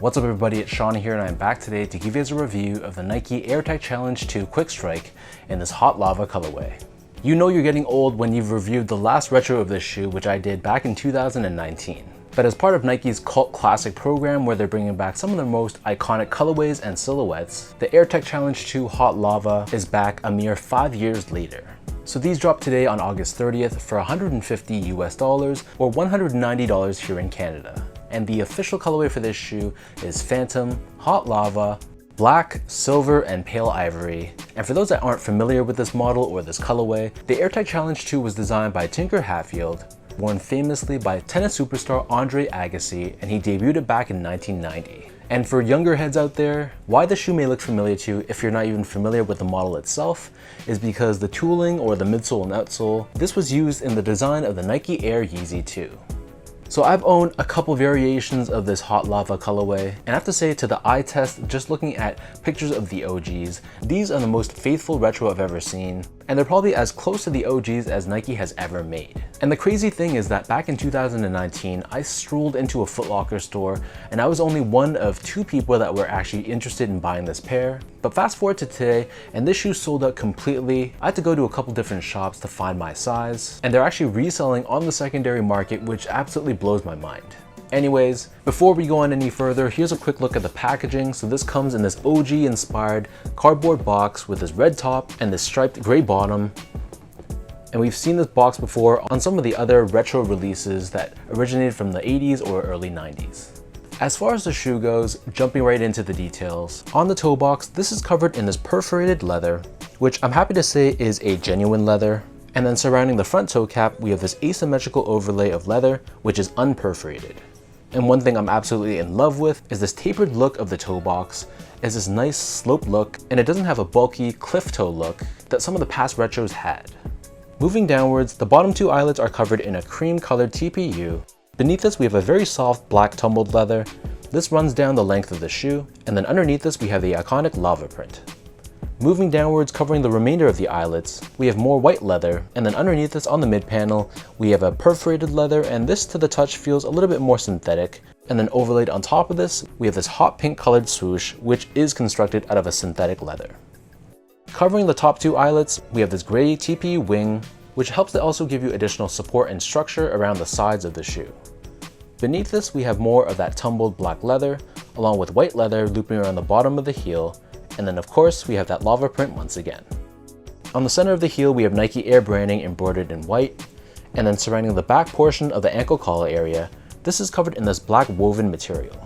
What's up everybody, it's Sean here and I'm back today to give you guys a review of the Nike AirTech Challenge 2 Quick Strike in this hot lava colorway. You know you're getting old when you've reviewed the last retro of this shoe, which I did back in 2019. But as part of Nike's cult classic program where they're bringing back some of their most iconic colorways and silhouettes, the AirTech Challenge 2 Hot Lava is back a mere 5 years later. So these dropped today on August 30th for $150 US or $190 here in Canada. And the official colorway for this shoe is Phantom, Hot Lava, Black, Silver, and Pale Ivory. And for those that aren't familiar with this model or this colorway, the AirTech Challenge 2 was designed by Tinker Hatfield, worn famously by tennis superstar Andre Agassi, and he debuted it back in 1990. And for younger heads out there, why the shoe may look familiar to you if you're not even familiar with the model itself is because the tooling or the midsole and outsole, this was used in the design of the Nike Air Yeezy 2. So I've owned a couple variations of this hot lava colorway, and I have to say to the eye test, just looking at pictures of the OGs, these are the most faithful retro I've ever seen, and they're probably as close to the OGs as Nike has ever made. And the crazy thing is that back in 2019, I strolled into a Foot Locker store and I was only one of 2 people that were actually interested in buying this pair. But fast forward to today, and this shoe sold out completely. I had to go to a couple different shops to find my size, and they're actually reselling on the secondary market, which absolutely blows my mind. Anyways, before we go on any further, here's a quick look at the packaging. So this comes in this OG inspired cardboard box with this red top and this striped gray bottom. And we've seen this box before on some of the other retro releases that originated from the 80s or early 90s. As far as the shoe goes, jumping right into the details, on the toe box, this is covered in this perforated leather, which I'm happy to say is a genuine leather. And then surrounding the front toe cap, we have this asymmetrical overlay of leather, which is unperforated. And one thing I'm absolutely in love with is this tapered look of the toe box. It's this nice sloped look, and it doesn't have a bulky cliff toe look that some of the past retros had. Moving downwards, the bottom 2 eyelets are covered in a cream colored TPU. Beneath this, we have a very soft black tumbled leather. This runs down the length of the shoe, and then underneath this, we have the iconic lava print. Moving downwards, covering the remainder of the eyelets, we have more white leather, and then underneath this on the mid panel, we have a perforated leather, and this to the touch feels a little bit more synthetic. And then overlaid on top of this, we have this hot pink colored swoosh, which is constructed out of a synthetic leather. Covering the top 2 eyelets, we have this gray TPU wing, which helps to also give you additional support and structure around the sides of the shoe. Beneath this, we have more of that tumbled black leather, along with white leather looping around the bottom of the heel, and then of course, we have that lava print once again. On the center of the heel, we have Nike Air branding embroidered in white, and then surrounding the back portion of the ankle collar area, this is covered in this black woven material.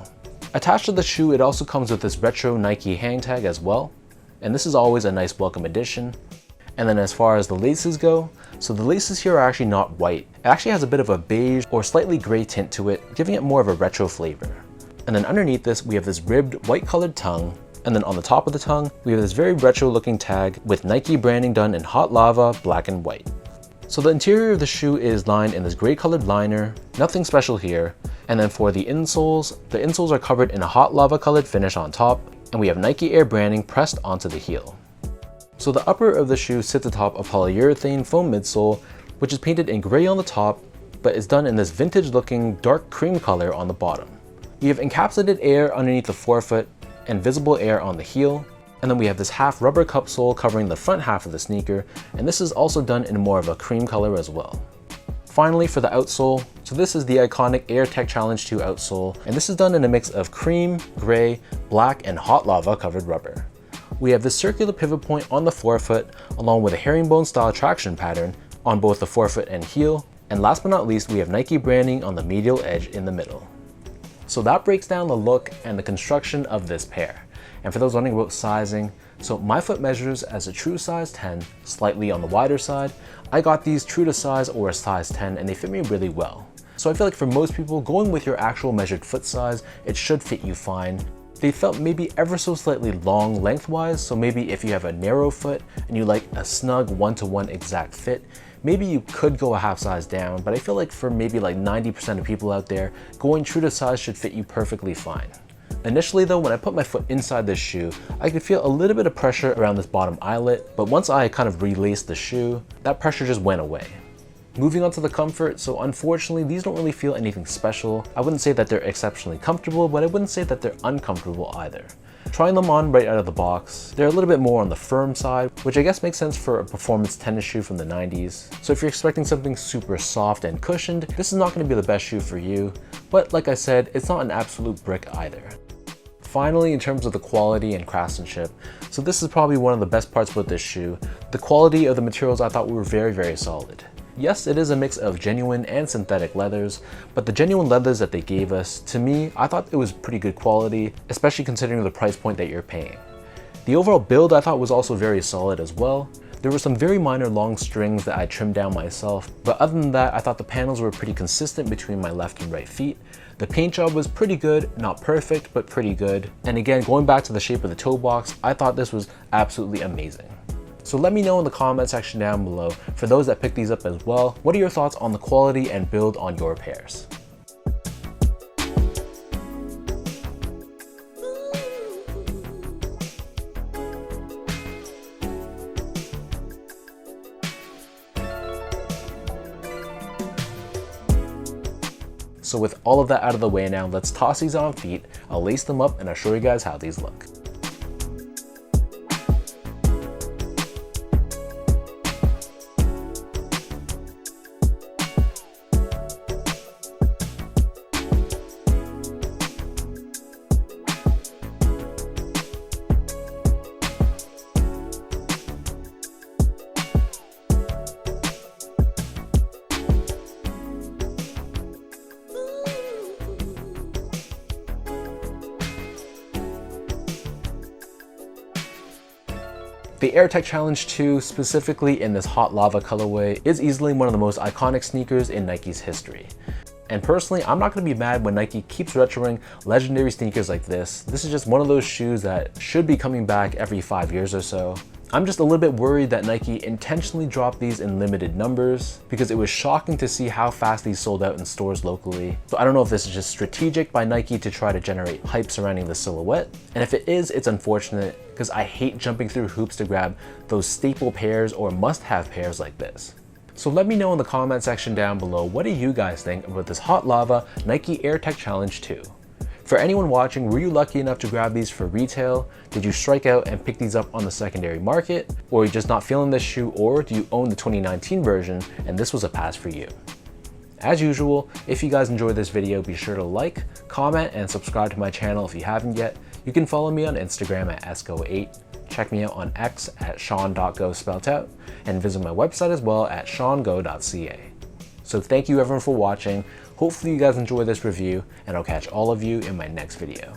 Attached to the shoe, it also comes with this retro Nike hang tag as well, and this is always a nice welcome addition. And then as far as the laces go, so the laces here are actually not white. It actually has a bit of a beige or slightly gray tint to it, giving it more of a retro flavor. And then underneath this, we have this ribbed white colored tongue, and then on the top of the tongue, we have this very retro looking tag with Nike branding done in hot lava, black and white. So the interior of the shoe is lined in this gray colored liner, nothing special here. And then for the insoles are covered in a hot lava colored finish on top, and we have Nike Air branding pressed onto the heel. So the upper of the shoe sits atop a polyurethane foam midsole, which is painted in gray on the top, but is done in this vintage looking dark cream color on the bottom. We have encapsulated air underneath the forefoot and visible air on the heel, and then we have this half rubber cup sole covering the front half of the sneaker, and this is also done in more of a cream color as well. Finally, for the outsole, so this is the iconic AirTech Challenge 2 outsole, and this is done in a mix of cream, gray, black, and hot lava covered rubber. We have this circular pivot point on the forefoot, along with a herringbone style traction pattern on both the forefoot and heel, and last but not least, we have Nike branding on the medial edge in the middle. So that breaks down the look and the construction of this pair. And for those wondering about sizing, so my foot measures as a true size 10, slightly on the wider side. I got these true to size or a size 10, and they fit me really well. So I feel like for most people, going with your actual measured foot size, it should fit you fine. They felt maybe ever so slightly long lengthwise, so maybe if you have a narrow foot and you like a snug 1-to-1 exact fit, maybe you could go a half size down, but I feel like for maybe like 90% of people out there, going true to size should fit you perfectly fine. Initially though, when I put my foot inside this shoe, I could feel a little bit of pressure around this bottom eyelet, but once I kind of relaced the shoe, that pressure just went away. Moving on to the comfort, so unfortunately these don't really feel anything special. I wouldn't say that they're exceptionally comfortable, but I wouldn't say that they're uncomfortable either. Trying them on right out of the box, they're a little bit more on the firm side, which I guess makes sense for a performance tennis shoe from the 90s. So if you're expecting something super soft and cushioned, this is not going to be the best shoe for you, but like I said, it's not an absolute brick either. Finally, in terms of the quality and craftsmanship, so this is probably one of the best parts about this shoe. The quality of the materials I thought were very, very solid. Yes, it is a mix of genuine and synthetic leathers, but the genuine leathers that they gave us, to me, I thought it was pretty good quality, especially considering the price point that you're paying. The overall build I thought was also very solid as well. There were some very minor long strings that I trimmed down myself, but other than that, I thought the panels were pretty consistent between my left and right feet. The paint job was pretty good, not perfect, but pretty good. And again, going back to the shape of the toe box, I thought this was absolutely amazing. So let me know in the comment section down below, for those that picked these up as well, what are your thoughts on the quality and build on your pairs? So with all of that out of the way now, let's toss these on feet, I'll lace them up and I'll show you guys how these look. The AirTech Challenge 2, specifically in this hot lava colorway, is easily one of the most iconic sneakers in Nike's history. And personally, I'm not going to be mad when Nike keeps retroing legendary sneakers like this. This is just one of those shoes that should be coming back every 5 years or so. I'm just a little bit worried that Nike intentionally dropped these in limited numbers because it was shocking to see how fast these sold out in stores locally. So I don't know if this is just strategic by Nike to try to generate hype surrounding the silhouette. And if it is, it's unfortunate because I hate jumping through hoops to grab those staple pairs or must-have pairs like this. So let me know in the comment section down below, what do you guys think about this hot lava Nike AirTech Challenge 2? For anyone watching, were you lucky enough to grab these for retail? Did you strike out and pick these up on the secondary market? Or are you just not feeling this shoe, or do you own the 2019 version and this was a pass for you? As usual, if you guys enjoyed this video, be sure to like, comment, and subscribe to my channel if you haven't yet. You can follow me on Instagram at esco8, check me out on X at sean.go spelt out, and visit my website as well at seango.ca. So thank you everyone for watching. Hopefully you guys enjoyed this review, and I'll catch all of you in my next video.